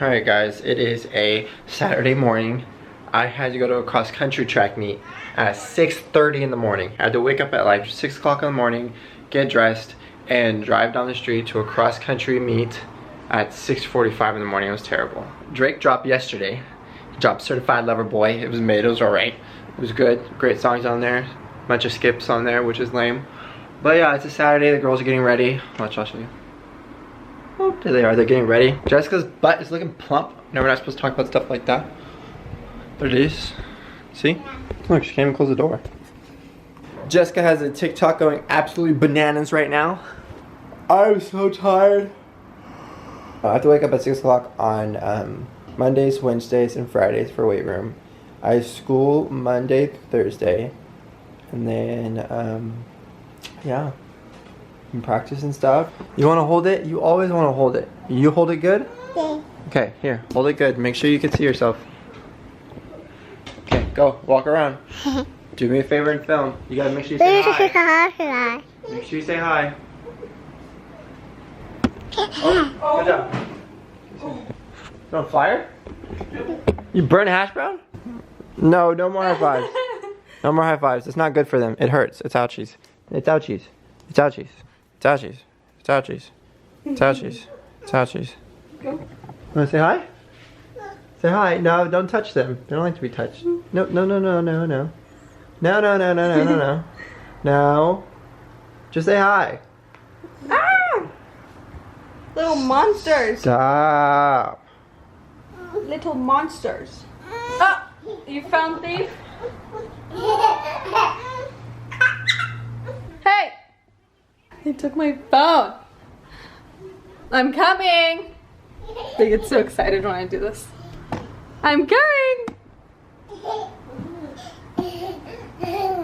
Alright guys, it is a Saturday morning. I had to go to a cross country track meet at 6:30 in the morning. I had to wake up at like 6 o'clock in the morning, get dressed, and drive down the street to a cross country meet at 6:45 in the morning. It was terrible. Drake dropped yesterday. He dropped Certified Lover Boy. It was mid, it was alright. It was good. Great songs on there. Bunch of skips on there, which is lame. But yeah, it's a Saturday. The girls are getting ready. Watch, I'll show you. Oh, there they are. They're getting ready. Jessica's butt is looking plump. No, we're not supposed to talk about stuff like that. There it is. See? Look, she can't even close the door. Jessica has a TikTok going absolutely bananas right now. I'm so tired. I have to wake up at 6 o'clock on Mondays, Wednesdays, and Fridays for weight room. I have school Monday, Thursday. And then, yeah. And practice and stuff. You want to hold it? You always want to hold it. You hold it good? Yeah. Okay, here. Hold it good. Make sure you can see yourself. Okay, go. Walk around. Do me a favor and film. You gotta make sure you say hi. Make sure you say hi. Oh, good job. You on fire? You burn hash brown? No, no more high fives. No more high fives. It's not good for them. It hurts. It's ouchies. It's ouchies. It's ouchies. It's ouchies. It's ouchies. It's ouchies. It's ouchies. Wanna say hi? Say hi. No, don't touch them. They don't like to be touched. No, no, no, no, no, no. No, no, no, no, no, no, no. No. Just say hi. Ah! Little monsters. Stop. Little monsters. Oh, you found thief? Hey! They took my phone. I'm coming. They get so excited when I do this. I'm coming.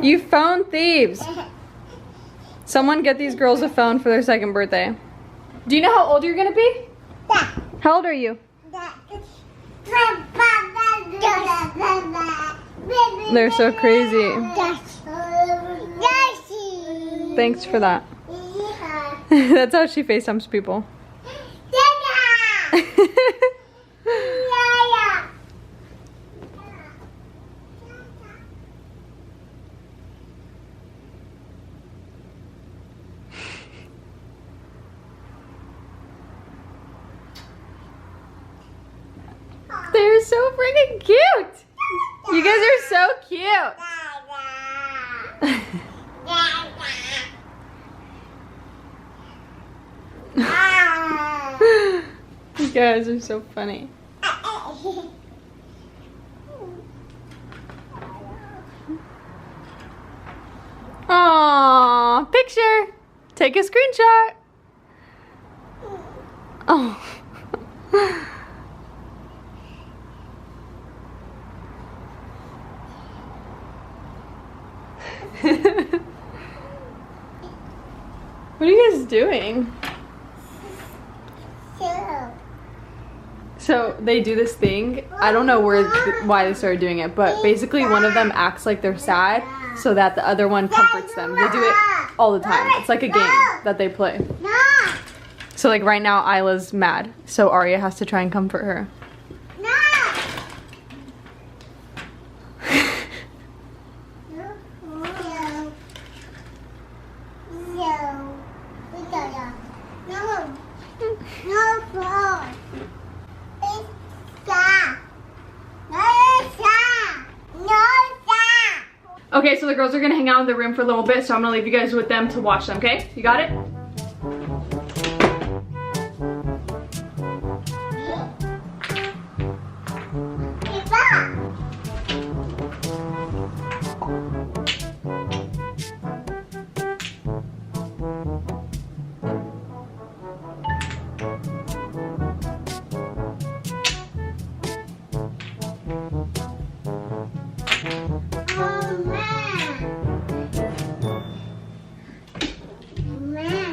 You phone thieves. Someone get these girls a phone for their second birthday. Do you know how old you're gonna be? How old are you? They're so crazy. Thanks for that. That's how she FaceTimes people. They're so freaking cute. You guys are so cute. You guys are so funny. Aww, picture. Take a screenshot. Oh. What are you guys doing? So they do this thing. I don't know why they started doing it, but basically one of them acts like they're sad so that the other one comforts them. They do it all the time. It's like a game that they play. So like right now Isla's mad, so Arya has to try and comfort her. Okay, so the girls are gonna hang out in the room for a little bit, so I'm gonna leave you guys with them to watch them, okay? You got it? Man.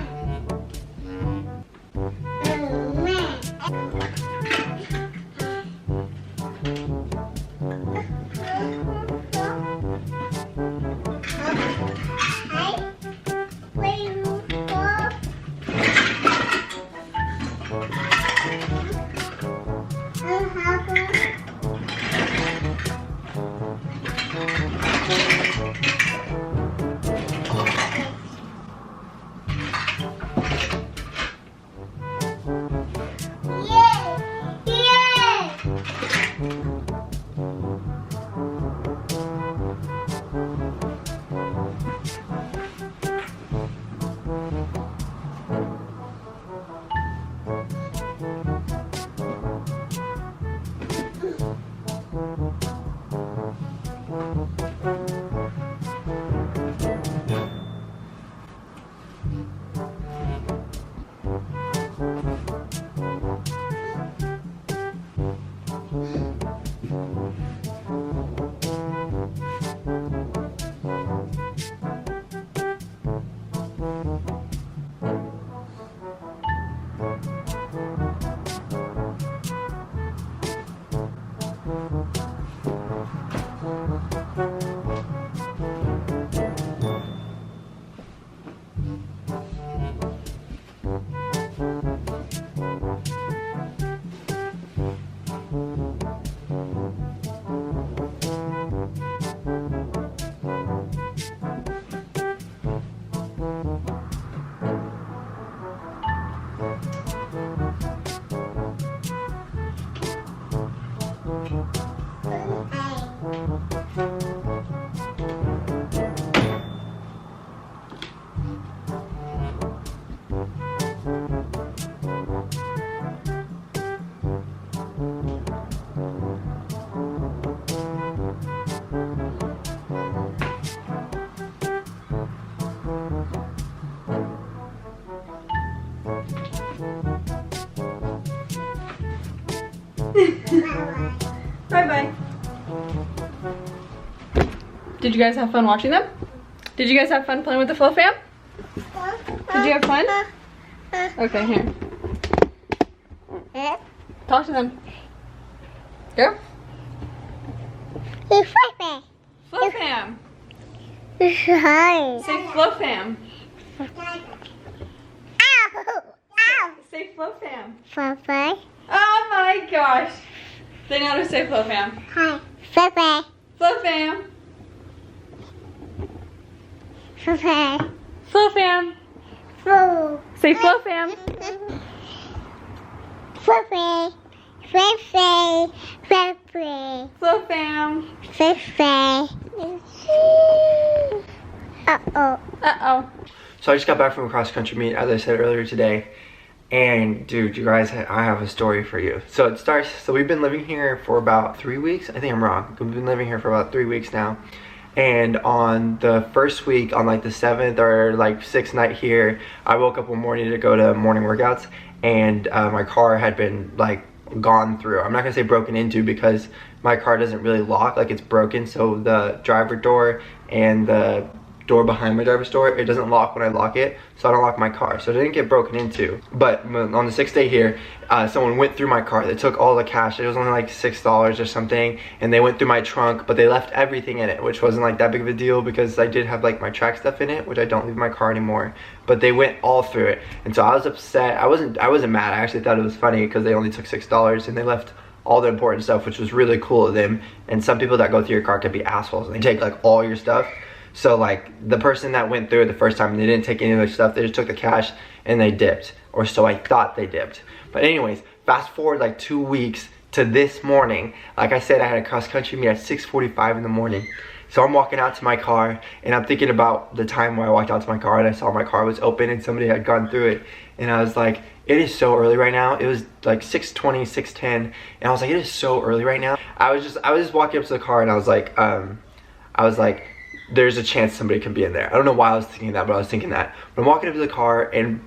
Did you guys have fun watching them? Did you guys have fun playing with the Flow Fam? Did you have fun? Okay, here. Talk to them. Go. Flow Fam. Say Flow Fam. Say Flow Fam. Oh my gosh. They know how to say Flow Fam. Hi. Flow Fam. Flow Fam. Say Flow Fam. Flow Fam. Uh-oh. So I just got back from a cross country meet, as I said earlier today. And dude, you guys, I have a story for you. So it starts, so we've been living here for about 3 weeks. I think I'm wrong. We've been living here for about 3 weeks now. And on the first week, on like the 7th or like 6th night here, I woke up one morning to go to morning workouts, and my car had been like gone through. I'm not gonna say broken into because my car doesn't really lock, like it's broken. So the driver door and the door behind my driver's door, it doesn't lock when I lock it, so I don't lock my car, so it didn't get broken into. But on the 6th day here, someone went through my car. They took all the cash. It was only like $6 or something, and they went through my trunk, but they left everything in it, which wasn't like that big of a deal because I did have like my track stuff in it, which I don't leave in my car anymore. But they went all through it, and so I was upset. I wasn't mad. I actually thought it was funny because they only took $6 and they left all the important stuff, which was really cool of them. And some people that go through your car can be assholes. They take like all your stuff. So like the person that went through it the first time, they didn't take any of their stuff. They just took the cash and they dipped, or so I thought they dipped. But anyways, fast forward like 2 weeks to this morning. Like I said, I had a cross country meet at 6:45 in the morning. So I'm walking out to my car and I'm thinking about the time where I walked out to my car and I saw my car was open and somebody had gone through it. And I was like, it is so early right now. It was like 6:20, 6:10, and I was like, it is so early right now. I was just walking up to the car and I was like, there's a chance somebody can be in there. I don't know why I was thinking that, but I was thinking that. But I'm walking up to the car and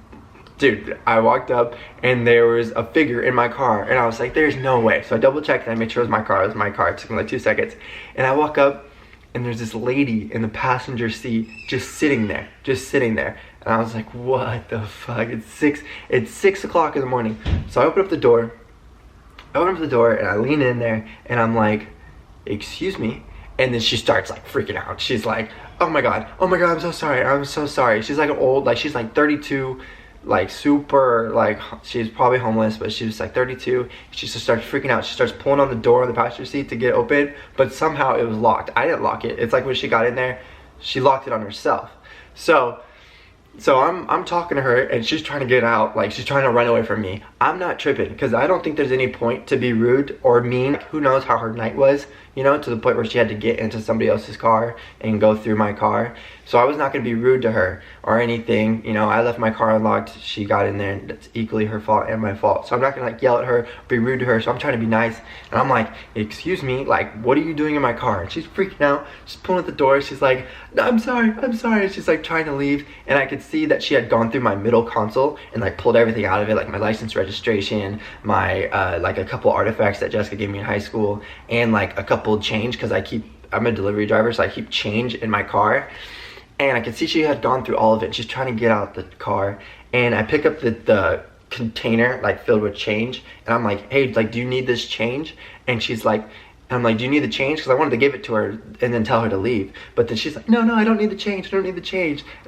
dude, I walked up and there was a figure in my car and I was like, there's no way. So I double checked and I made sure it was my car. It was my car. It took me like 2 seconds. And I walk up and there's this lady in the passenger seat just sitting there. And I was like, what the fuck? It's 6 o'clock in the morning. So I open up the door. And I lean in there and I'm like, excuse me. And then she starts like freaking out. She's like, oh my god, I'm so sorry. She's like she's like 32, like super, like she's probably homeless, but she was like 32. She just starts freaking out. She starts pulling on the door on the passenger seat to get open, but somehow it was locked. I didn't lock it. It's like when she got in there, she locked it on herself. So I'm talking to her and she's trying to get out, like she's trying to run away from me. I'm not tripping because I don't think there's any point to be rude or mean. Who knows how her night was, you know, to the point where she had to get into somebody else's car and go through my car. So I was not going to be rude to her or anything. You know, I left my car unlocked. She got in there and that's equally her fault and my fault. So I'm not going to like yell at her, be rude to her. So I'm trying to be nice. And I'm like, excuse me, like, what are you doing in my car? And she's freaking out. She's pulling at the door. She's like, no, I'm sorry. And she's like trying to leave. And I could see that she had gone through my middle console and like pulled everything out of it, like my license registration, my like a couple artifacts that Jessica gave me in high school, and like a couple change because I'm a delivery driver, so I keep change in my car. And I could see she had gone through all of it. She's trying to get out the car, and I pick up the container like filled with change, and I'm like, hey, like, do you need this change? And she's like, I'm like, do you need the change? Because I wanted to give it to her and then tell her to leave. But then she's like, no, I don't need the change. And I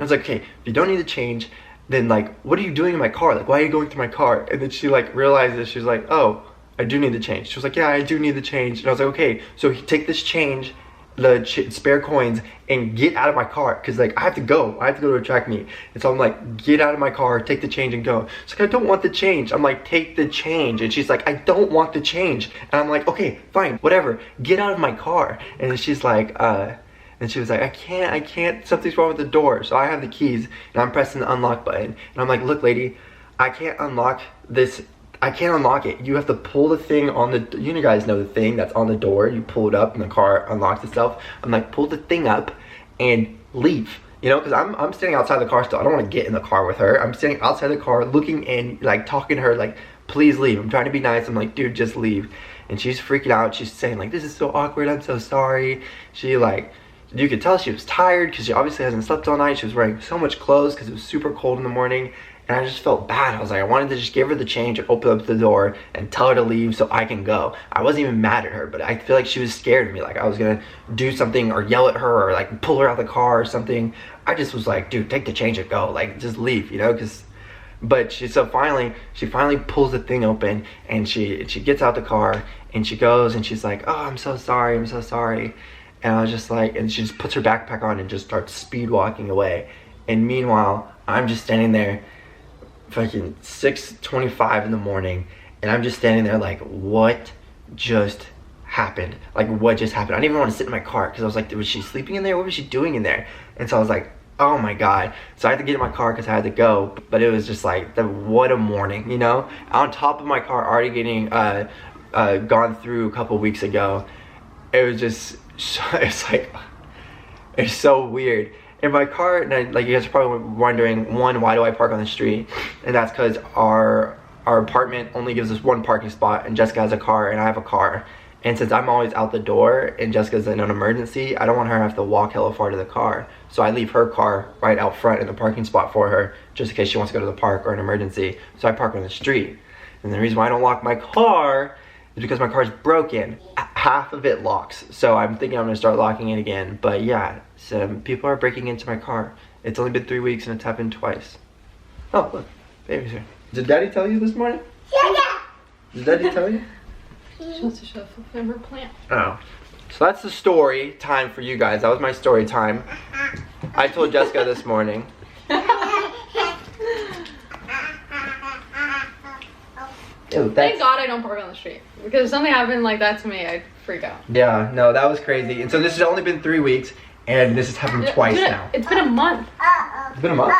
was like, okay, if you don't need the change, then like, what are you doing in my car? Like, why are you going through my car? And then she like realizes, she's like, oh, I do need the change. She was like, yeah, I do need the change. And I was like, okay, so take this change, the spare coins, and get out of my car, because like I have to go to a track meet. And so I'm like, get out of my car, take the change and go. She's like, I don't want the change. I'm like, take the change. And she's like, I don't want the change. And I'm like, okay, fine, whatever, get out of my car. And then she's like, and she was like, I can't, something's wrong with the door. So I have the keys and I'm pressing the unlock button, and I'm like, look lady, I can't unlock this. I can't unlock it. You have to pull the thing on the, you guys know the thing that's on the door. You pull it up and the car unlocks itself. I'm like, pull the thing up and leave. You know, because I'm standing outside the car still. I don't want to get in the car with her. I'm standing outside the car looking in, like talking to her, like, please leave. I'm trying to be nice. I'm like, dude, just leave. And she's freaking out. She's saying like, this is so awkward. I'm so sorry. She like, you could tell she was tired because she obviously hasn't slept all night. She was wearing so much clothes because it was super cold in the morning. And I just felt bad. I was like, I wanted to just give her the change and open up the door and tell her to leave so I can go. I wasn't even mad at her, but I feel like she was scared of me. Like I was gonna do something or yell at her or like pull her out of the car or something. I just was like, dude, take the change and go. Like just leave, you know, but she finally pulls the thing open and she gets out the car and she goes and she's like, oh, I'm so sorry. And I was just like, and she just puts her backpack on and just starts speed walking away. And meanwhile, I'm just standing there fucking 6:25 in the morning, and I'm just standing there like, what just happened? Like, what just happened? I didn't even want to sit in my car because I was like, was she sleeping in there? What was she doing in there? And so I was like, oh my god. So I had to get in my car because I had to go, but it was just like, what a morning, you know? On top of my car already getting gone through a couple weeks ago, it was just, it's like, it's so weird. In my car, and like you guys are probably wondering, one, why do I park on the street? And that's because our apartment only gives us one parking spot, and Jessica has a car and I have a car. And since I'm always out the door and Jessica's in an emergency, I don't want her to have to walk hella far to the car. So I leave her car right out front in the parking spot for her, just in case she wants to go to the park or an emergency. So I park on the street. And the reason why I don't lock my car is because my car's broken. Half of it locks. So I'm thinking I'm gonna start locking it again. But yeah, so people are breaking into my car. It's only been 3 weeks and it's happened twice. Oh, look, baby's here. Did Daddy tell you this morning? Yeah. Did Daddy tell you? She wants to show her plant. Oh. So that's the story time for you guys. That was my story time. I told Jessica this morning. Ew, thank God I don't park on the street. Because if something happened like that to me, I'd freak out. Yeah, no, that was crazy. And so this has only been 3 weeks, and this has happened twice now. It's been a month. It's been a month?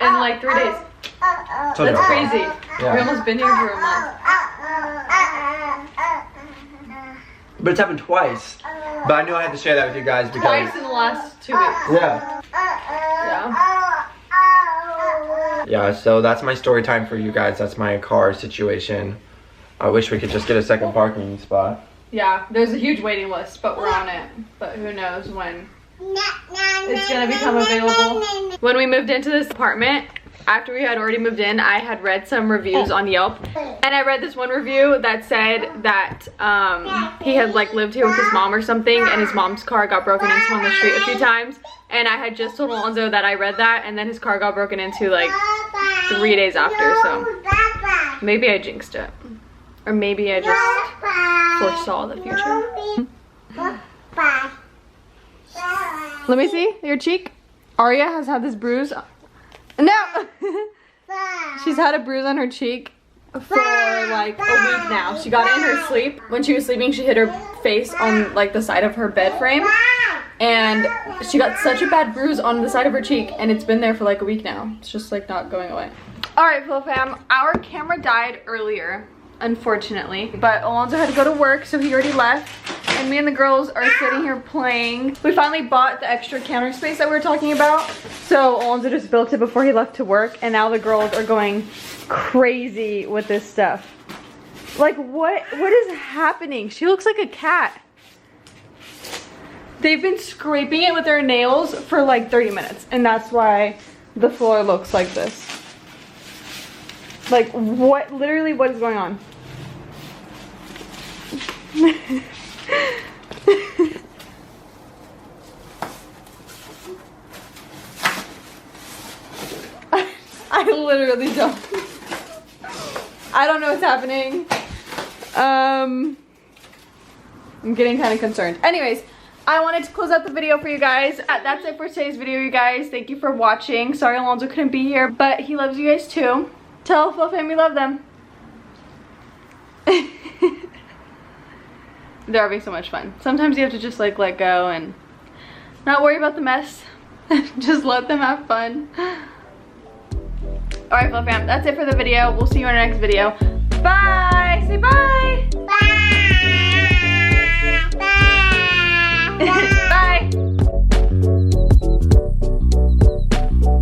In like 3 days. That's crazy. Yeah. We've almost been here for a month. But it's happened twice. But I knew I had to share that with you guys because... Twice in the last 2 weeks. Yeah. Yeah. Yeah, so that's my story time for you guys. That's my car situation. I wish we could just get a second parking spot. Yeah, there's a huge waiting list, but we're on it. But who knows when it's gonna become available. When we moved into this apartment, after we had already moved in, I had read some reviews on Yelp. And I read this one review that said that he had like lived here with his mom or something, and his mom's car got broken into on the street a few times. And I had just told Alonzo that I read that, and then his car got broken into like 3 days after, so maybe I jinxed it. Or maybe I just foresaw the future. Let me see your cheek. Aria has had this bruise. No! She's had a bruise on her cheek for like a week now. She got it in her sleep. When she was sleeping, she hit her face on like the side of her bed frame. And she got such a bad bruise on the side of her cheek, and it's been there for like a week now. It's just like not going away. Alright, Phil fam, our camera died earlier, unfortunately. But Alonzo had to go to work, so he already left. And me and the girls are sitting here playing. We finally bought the extra counter space that we were talking about. So Alonzo just built it before he left to work, and now the girls are going crazy with this stuff. Like what is happening? She looks like a cat. They've been scraping it with their nails for like 30 minutes, and that's why the floor looks like this. Like what, literally what is going on? I literally don't. I don't know what's happening. I'm getting kind of concerned. Anyways, I wanted to close out the video for you guys. That's it for today's video, you guys. Thank you for watching. Sorry Alonzo couldn't be here, but he loves you guys too. Tell Fluff and we love them. They're having so much fun. Sometimes you have to just like let go and not worry about the mess. Just let them have fun. Alright, Fluff fam, that's it for the video. We'll see you in our next video. Bye! Say bye! Bye!